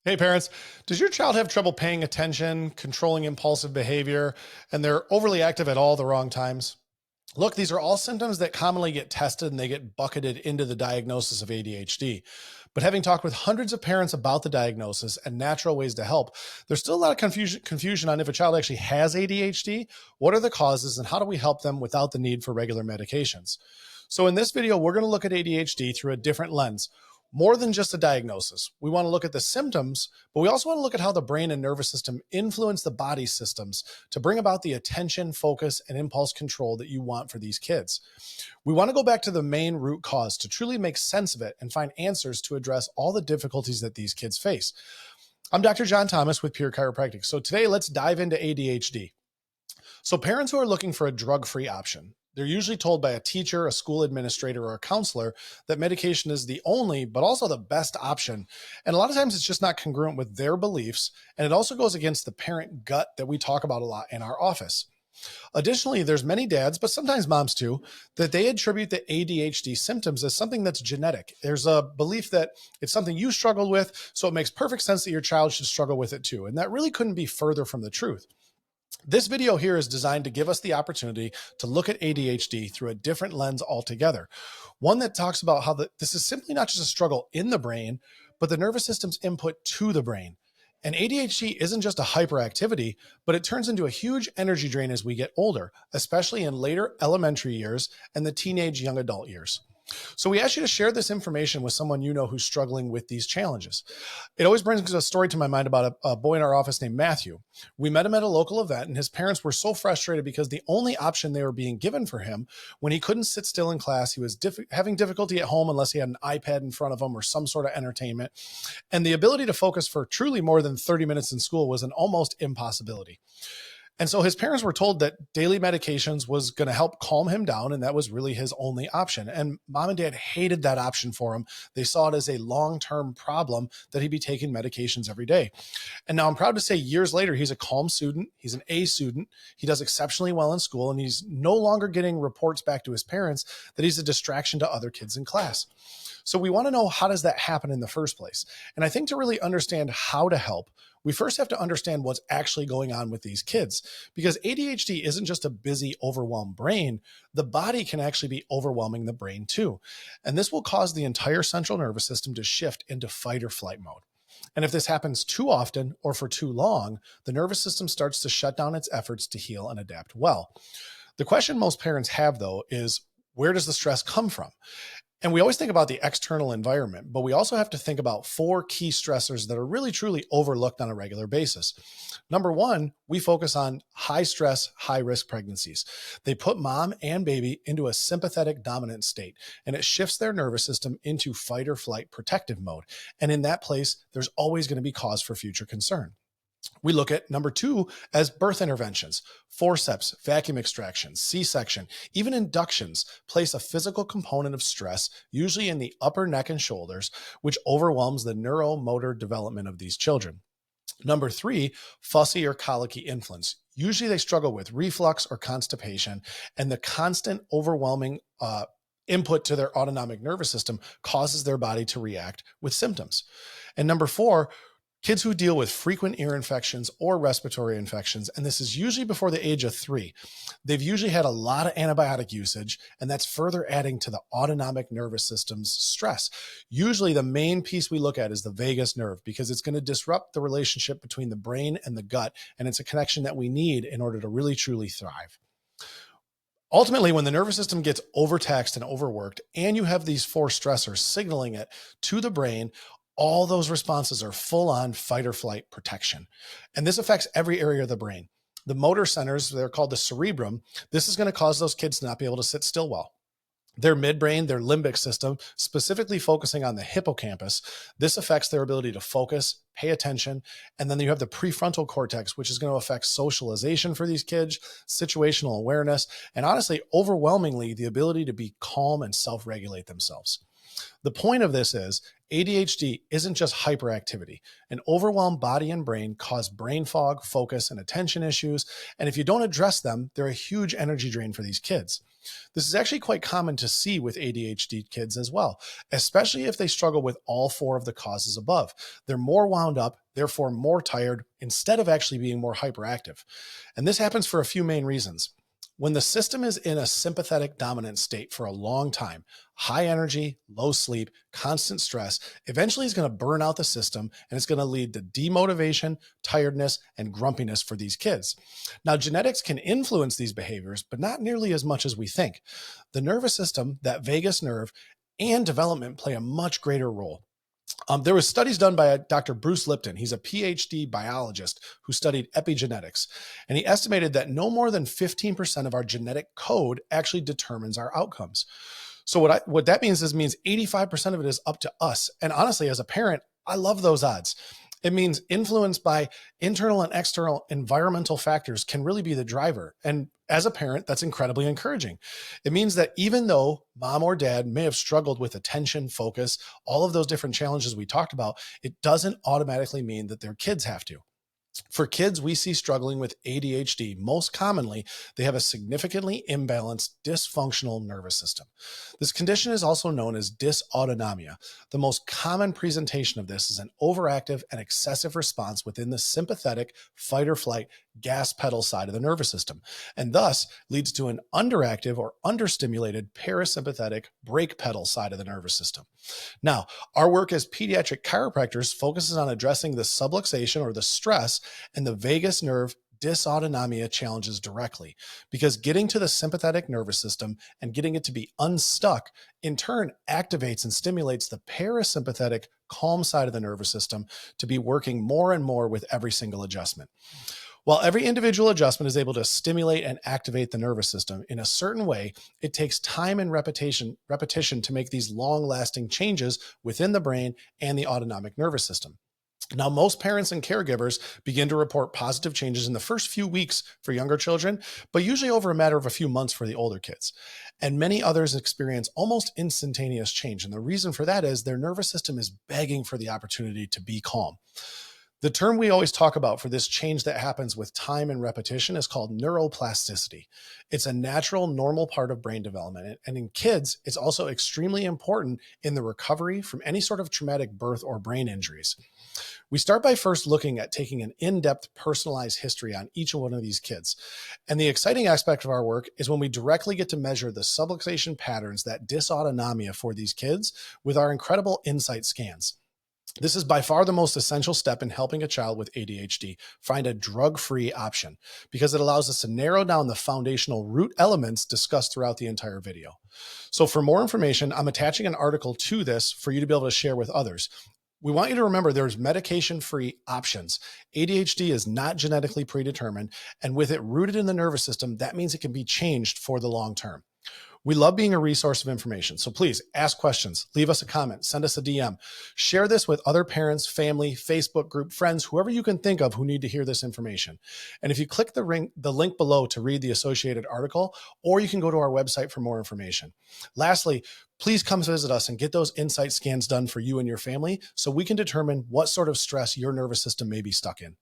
Hey parents, does your child have trouble paying attention, controlling impulsive behavior, and they're overly active at all the wrong times? Look, these are all symptoms that commonly get tested and they get bucketed into the diagnosis of ADHD. But having talked with hundreds of parents about the diagnosis and natural ways to help, there's still a lot of confusion on if a child actually has ADHD, what are the causes, and how do we help them without the need for regular medications? So, in this video, we're going to look at ADHD through a different lens. More than just a diagnosis. We want to look at the symptoms, but we also want to look at how the brain and nervous system influence the body systems to bring about the attention, focus, and impulse control that you want for these kids. We want to go back to the main root cause to truly make sense of it and find answers to address all the difficulties that these kids face. I'm Dr. John Thomas with Pure Chiropractic. So today, let's dive into ADHD. So parents who are looking for a drug-free option, they're usually told by a teacher, a school administrator, or a counselor that medication is the only, but also the best option. And a lot of times it's just not congruent with their beliefs. And it also goes against the parent gut that we talk about a lot in our office. Additionally, there's many dads, but sometimes moms too, that they attribute the ADHD symptoms as something that's genetic. There's a belief that it's something you struggled with, so it makes perfect sense that your child should struggle with it too. And that really couldn't be further from the truth. This video here is designed to give us the opportunity to look at ADHD through a different lens altogether. One that talks about how this is simply not just a struggle in the brain, but the nervous system's input to the brain. And ADHD isn't just a hyperactivity, but it turns into a huge energy drain as we get older, especially in later elementary years and the teenage young adult years. So we ask you to share this information with someone you know who's struggling with these challenges. It always brings a story to my mind about a boy in our office named Matthew. We met him at a local event, and his parents were so frustrated because the only option they were being given for him when he couldn't sit still in class, he was having difficulty at home unless he had an iPad in front of him or some sort of entertainment. And the ability to focus for truly more than 30 minutes in school was an almost impossibility. And so his parents were told that daily medications was going to help calm him down, and that was really his only option. And mom and dad hated that option for him. They saw it as a long-term problem that he'd be taking medications every day. And now I'm proud to say years later, he's a calm student. He's an A student. He does exceptionally well in school, and he's no longer getting reports back to his parents that he's a distraction to other kids in class. So we want to know, how does that happen in the first place? And I think to really understand how to help, we first have to understand what's actually going on with these kids, because ADHD isn't just a busy, overwhelmed brain. The body can actually be overwhelming the brain too. And this will cause the entire central nervous system to shift into fight or flight mode. And if this happens too often or for too long, the nervous system starts to shut down its efforts to heal and adapt well. The question most parents have, though, is where does the stress come from? And we always think about the external environment, but we also have to think about four key stressors that are really truly overlooked on a regular basis. Number one, we focus on high stress, high risk pregnancies. They put mom and baby into a sympathetic dominant state, and it shifts their nervous system into fight or flight protective mode. And in that place, there's always going to be cause for future concern. We look at number two as birth interventions. Forceps, vacuum extraction, C-section, even inductions place a physical component of stress, usually in the upper neck and shoulders, which overwhelms the neuromotor development of these children. Number three, fussy or colicky influence. Usually they struggle with reflux or constipation, and the constant overwhelming input to their autonomic nervous system causes their body to react with symptoms. And number four, kids who deal with frequent ear infections or respiratory infections, and this is usually before the age of 3. They've usually had a lot of antibiotic usage, and that's further adding to the autonomic nervous system's stress. Usually the main piece we look at is the vagus nerve, because it's going to disrupt the relationship between the brain and the gut, and it's a connection that we need in order to really truly thrive. Ultimately, when the nervous system gets overtaxed and overworked, and you have these four stressors signaling it to the brain, all those responses are full-on fight or flight protection. And this affects every area of the brain. The motor centers, they're called the cerebrum. This is going to cause those kids to not be able to sit still well. Their midbrain, their limbic system, specifically focusing on the hippocampus, this affects their ability to focus, pay attention. And then you have the prefrontal cortex, which is going to affect socialization for these kids, situational awareness, and honestly, overwhelmingly, the ability to be calm and self-regulate themselves. The point of this is ADHD isn't just hyperactivity. An overwhelmed body and brain cause brain fog, focus, and attention issues. And if you don't address them, they're a huge energy drain for these kids. This is actually quite common to see with ADHD kids as well, especially if they struggle with all four of the causes above. They're more wound up, therefore more tired, instead of actually being more hyperactive. And this happens for a few main reasons. When the system is in a sympathetic dominant state for a long time, high energy, low sleep, constant stress, eventually is going to burn out the system, and it's going to lead to demotivation, tiredness, and grumpiness for these kids. Now, genetics can influence these behaviors, but not nearly as much as we think. The nervous system, that vagus nerve, and development play a much greater role. There was studies done by Dr. Bruce Lipton. He's a PhD biologist who studied epigenetics, and he estimated that no more than 15% of our genetic code actually determines our outcomes. So what that means 85% of it is up to us. And honestly, as a parent, I love those odds. It means influenced by internal and external environmental factors can really be the driver. And as a parent, that's incredibly encouraging. It means that even though mom or dad may have struggled with attention, focus, all of those different challenges we talked about, it doesn't automatically mean that their kids have to. For kids we see struggling with ADHD, most commonly, they have a significantly imbalanced, dysfunctional nervous system. This condition is also known as dysautonomia. The most common presentation of this is an overactive and excessive response within the sympathetic fight or flight gas pedal side of the nervous system, and thus leads to an underactive or understimulated parasympathetic brake pedal side of the nervous system. Now, our work as pediatric chiropractors focuses on addressing the subluxation or the stress and the vagus nerve dysautonomia challenges directly, because getting to the sympathetic nervous system and getting it to be unstuck in turn activates and stimulates the parasympathetic calm side of the nervous system to be working more and more with every single adjustment. While every individual adjustment is able to stimulate and activate the nervous system in a certain way, it takes time and repetition to make these long-lasting changes within the brain and the autonomic nervous system. Now, most parents and caregivers begin to report positive changes in the first few weeks for younger children, but usually over a matter of a few months for the older kids. And many others experience almost instantaneous change. And the reason for that is their nervous system is begging for the opportunity to be calm. The term we always talk about for this change that happens with time and repetition is called neuroplasticity. It's a natural, normal part of brain development. And in kids, it's also extremely important in the recovery from any sort of traumatic birth or brain injuries. We start by first looking at taking an in-depth personalized history on each one of these kids. And the exciting aspect of our work is when we directly get to measure the subluxation patterns, that dysautonomia for these kids, with our incredible insight scans. This is by far the most essential step in helping a child with ADHD find a drug-free option, because it allows us to narrow down the foundational root elements discussed throughout the entire video. So for more information, I'm attaching an article to this for you to be able to share with others. We want you to remember there's medication-free options. ADHD is not genetically predetermined, and with it rooted in the nervous system, that means it can be changed for the long term. We love being a resource of information, so please ask questions, leave us a comment, send us a DM, share this with other parents, family, Facebook group, friends, whoever you can think of who need to hear this information. And if you click the link below to read the associated article, or you can go to our website for more information. Lastly, please come visit us and get those insight scans done for you and your family so we can determine what sort of stress your nervous system may be stuck in.